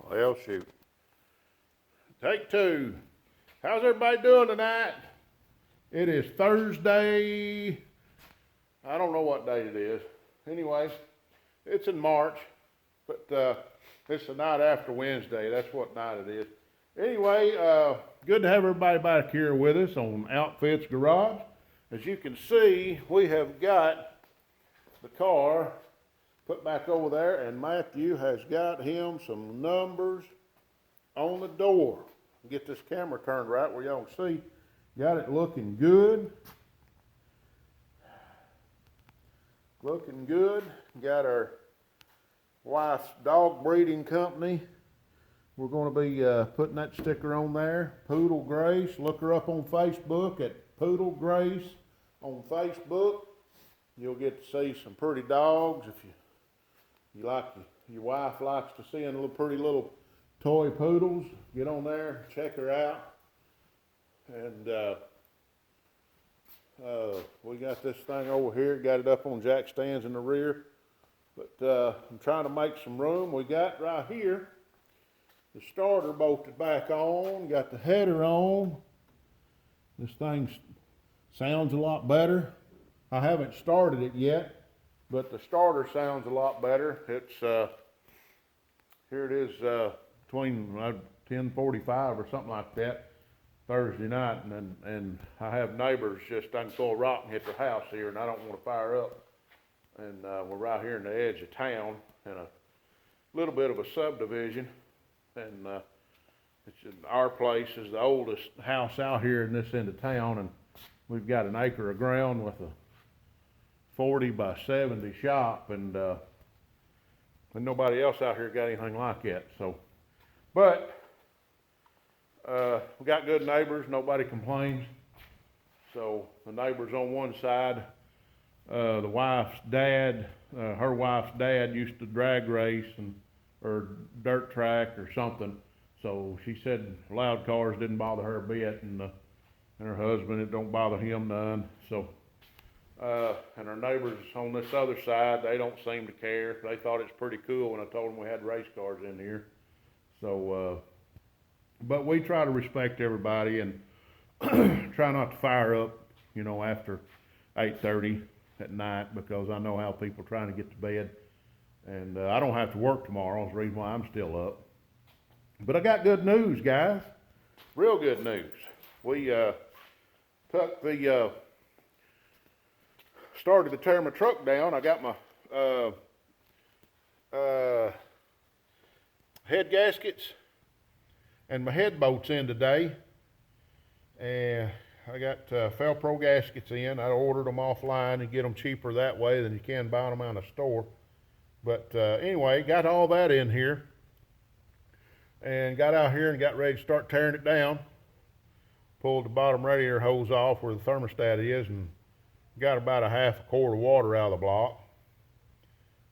Well, shoot. Take two. How's everybody doing tonight? It is Thursday. I don't know what date it is. Anyway, it's in March, but it's the night after Wednesday. That's what night it is. Anyway, good to have everybody back here with us on Outfits Garage. As you can see, we have got the car put back over there, and Matthew has got him some numbers on the door. Get this camera turned right where y'all can see. Got it looking good. Looking good. Got our wife's dog breeding company. We're going to be putting that sticker on there. Poodle Grace. Look her up on Facebook at Poodle Grace on Facebook. You'll get to see some pretty dogs. If you like, your wife likes to see little pretty little toy poodles, get on there, check her out. And we got this thing over here, got it up on jack stands in the rear. But I'm trying to make some room. We got right here the starter bolted back on, got the header on. This thing sounds a lot better. I haven't started it yet, but the starter sounds a lot better. It's here it is between 10:45 or something like that Thursday night, and I have neighbors just I can throw a rock and hit their house here, and I don't want to fire up. And we're right here in the edge of town in a little bit of a subdivision, and our place is the oldest house out here in this end of town, and we've got an acre of ground with a 40 by 70 shop, and nobody else out here got anything like it. So, but we got good neighbors. Nobody complains. So the neighbors on one side, the wife's dad, her wife's dad used to drag race or dirt track or something. So she said loud cars didn't bother her a bit, and her husband, it don't bother him none. So. And our neighbors on this other side, they don't seem to care. They thought it's pretty cool when I told them we had race cars in here. So, but we try to respect everybody and try not to fire up, after 8:30 at night, because I know how people are trying to get to bed. And I don't have to work tomorrow. That's the reason why I'm still up. But I got good news, guys. Real good news. We took the... started to tear my truck down. I got my head gaskets and my head bolts in today, and I got Felpro gaskets in. I ordered them offline and get them cheaper that way than you can buy them out of the store. But anyway, got all that in here and got out here and got ready to start tearing it down. Pulled the bottom radiator hose off where the thermostat is, and got about a half a quart of water out of the block.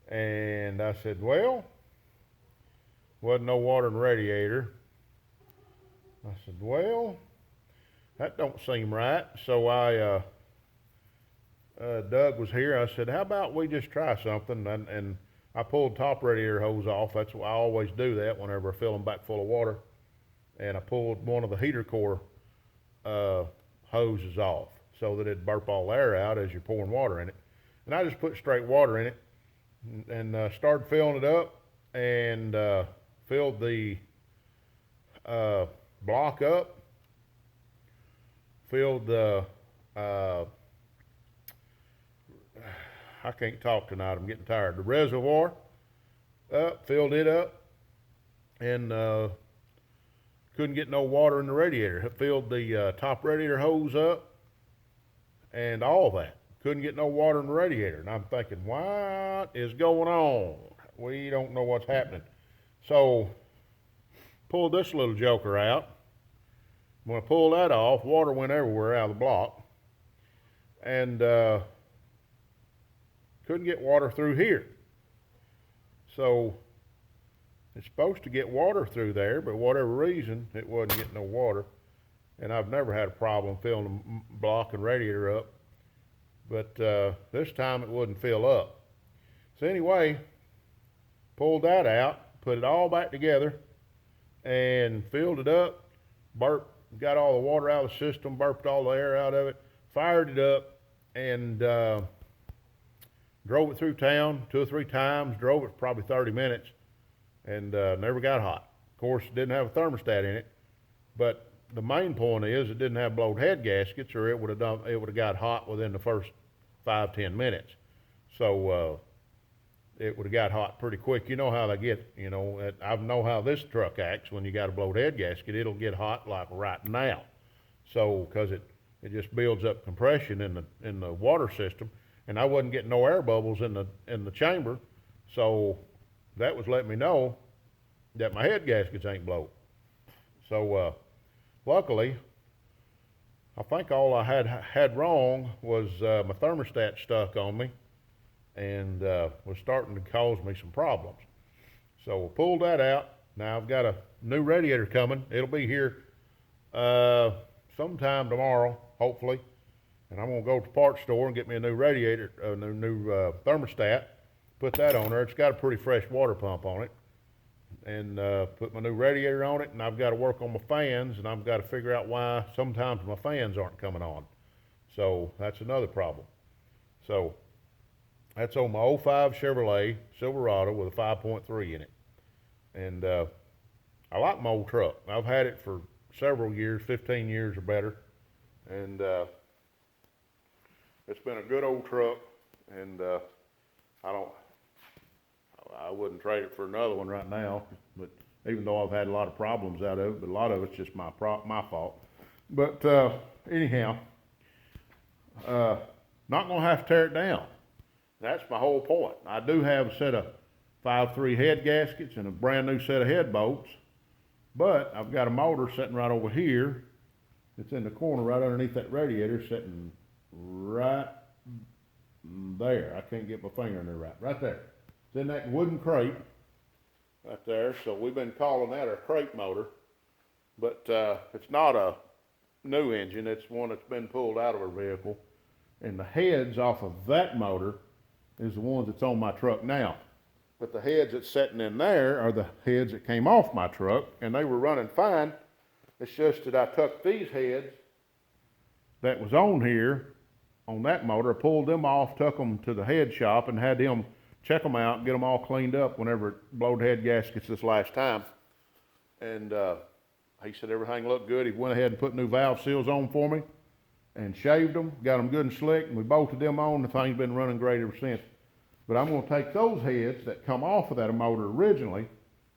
And I said, well, wasn't no water in the radiator. I said, well, that don't seem right. So Doug was here. I said, how about we just try something? And I pulled top radiator hose off. That's why I always do that whenever I fill them back full of water. And I pulled one of the heater core hoses off, so that it'd burp all the air out as you're pouring water in it. And I just put straight water in it and started filling it up, and filled the block up, filled the, I can't talk tonight, I'm getting tired, the reservoir up, filled it up, and couldn't get no water in the radiator. It filled the top radiator hose up, and all that. Couldn't get no water in the radiator. And I'm thinking, what is going on? We don't know what's happening. So, pulled this little joker out. When I pulled that off, water went everywhere out of the block. And couldn't get water through here. So, it's supposed to get water through there, but whatever reason, it wasn't getting no water. And I've never had a problem filling the block and radiator up. But this time it wouldn't fill up. So anyway, pulled that out, put it all back together, and filled it up, burped, got all the water out of the system, burped all the air out of it, fired it up, and drove it through town 2 or 3 times, drove it for probably 30 minutes, and never got hot. Of course, it didn't have a thermostat in it, but the main point is it didn't have blowed head gaskets, or it would have got hot within the first 5-10 minutes. So it would have got hot pretty quick. You know how they get, you know, I know how this truck acts when you got a blowed head gasket. It'll get hot like right now. So, because it just builds up compression in the water system, and I wasn't getting no air bubbles in the chamber, so that was letting me know that my head gaskets ain't blowed. So luckily, I think all I had wrong was my thermostat stuck on me, and was starting to cause me some problems. So I pulled that out. Now I've got a new radiator coming. It'll be here sometime tomorrow, hopefully. And I'm gonna go to the parts store and get me a new radiator, a new thermostat, put that on there. It's got a pretty fresh water pump on it. And put my new radiator on it, and I've got to work on my fans, and I've got to figure out why sometimes my fans aren't coming on. So that's another problem. So that's on my 05 Chevrolet Silverado with a 5.3 in it. And I like my old truck. I've had it for several years, 15 years or better. And it's been a good old truck, and I wouldn't trade it for another one right now, but even though I've had a lot of problems out of it, but a lot of it's just my fault. But anyhow, not gonna have to tear it down. That's my whole point. I do have a set of 5.3 head gaskets and a brand new set of head bolts, but I've got a motor sitting right over here. It's in the corner right underneath that radiator, sitting right there. I can't get my finger in there right there. It's in that wooden crate right there. So we've been calling that a crate motor, but it's not a new engine. It's one that's been pulled out of a vehicle, and the heads off of that motor is the ones that's on my truck now. But the heads that's sitting in there are the heads that came off my truck, and they were running fine. It's just that I took these heads that was on here on that motor, pulled them off, took them to the head shop, and had them check them out and get them all cleaned up whenever it blowed head gaskets this last time. And he said everything looked good. He went ahead and put new valve seals on for me and shaved them, got them good and slick, and we bolted them on. The thing's been running great ever since. But I'm gonna take those heads that come off of that motor originally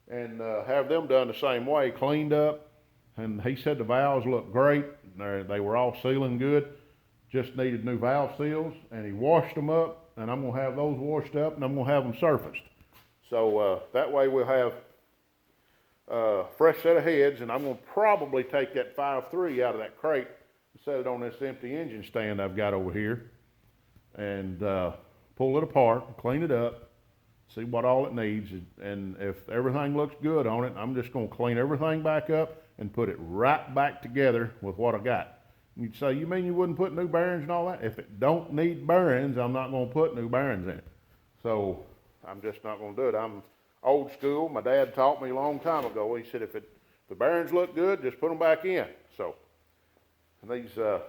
and have them done the same way, cleaned up. And he said the valves looked great. They were all sealing good, just needed new valve seals, and he washed them up. And I'm gonna have those washed up, and I'm gonna have them surfaced. So that way we'll have a fresh set of heads, and I'm gonna probably take that 5.3 out of that crate and set it on this empty engine stand I've got over here, and pull it apart, clean it up, see what all it needs, and if everything looks good on it, I'm just gonna clean everything back up and put it right back together with what I got. You'd say, you mean you wouldn't put new bearings and all that? If it don't need bearings, I'm not gonna put new bearings in it. So I'm just not gonna do it. I'm old school. My dad taught me a long time ago. He said, if the bearings look good, just put them back in. So, and these, so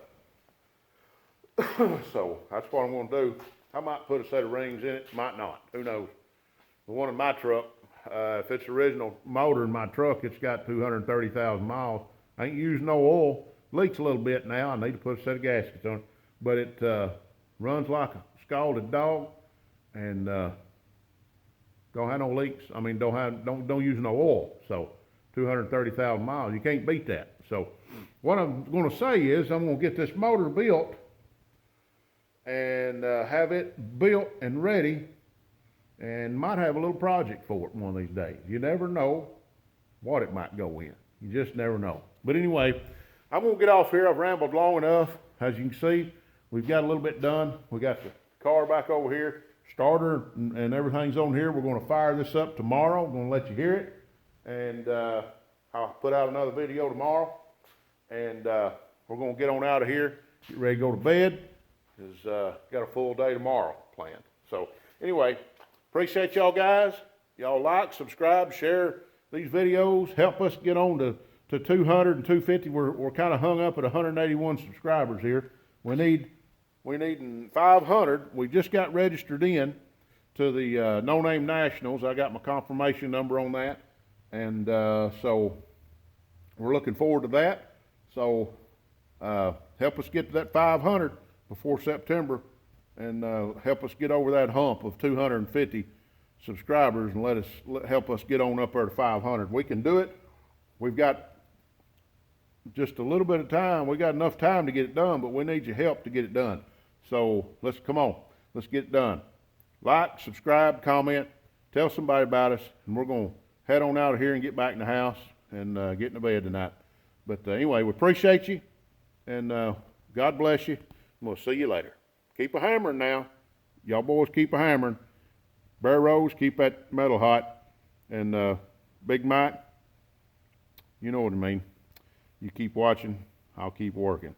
that's what I'm gonna do. I might put a set of rings in it, might not, who knows. The one in my truck, if it's the original motor in my truck, it's got 230,000 miles. I ain't using no oil. Leaks a little bit now. I need to put a set of gaskets on it, but it runs like a scalded dog, and don't have no leaks. I mean, don't use no oil. So 230,000 miles, you can't beat that. So what I'm going to say is I'm going to get this motor built and have it built and ready, and might have a little project for it one of these days. You never know what it might go in. You just never know. But anyway, I'm gonna get off here. I've rambled long enough. As you can see, we've got a little bit done. We got the car back over here, starter and everything's on here. We're gonna fire this up tomorrow. I'm gonna let you hear it. And I'll put out another video tomorrow. And we're gonna get on out of here, get ready to go to bed. Got a full day tomorrow planned. So anyway, appreciate y'all guys. Y'all like, subscribe, share these videos, help us get on to 200 and 250. We're kind of hung up at 181 subscribers here. We need 500. We just got registered in to the No Name Nationals. I got my confirmation number on that, and so we're looking forward to that. So help us get to that 500 before September, and help us get over that hump of 250 subscribers, and help us get on up there to 500. We can do it. We've got just a little bit of time. We got enough time to get it done, but we need your help to get it done. So come on, let's get it done. Like, subscribe, comment, tell somebody about us, and we're going to head on out of here and get back in the house and get into bed tonight. But anyway, we appreciate you, and God bless you, and we'll see you later. Keep a hammering now. Y'all boys keep a hammering. Bear Rose, keep that metal hot. And Big Mike, you know what I mean. You keep watching, I'll keep working.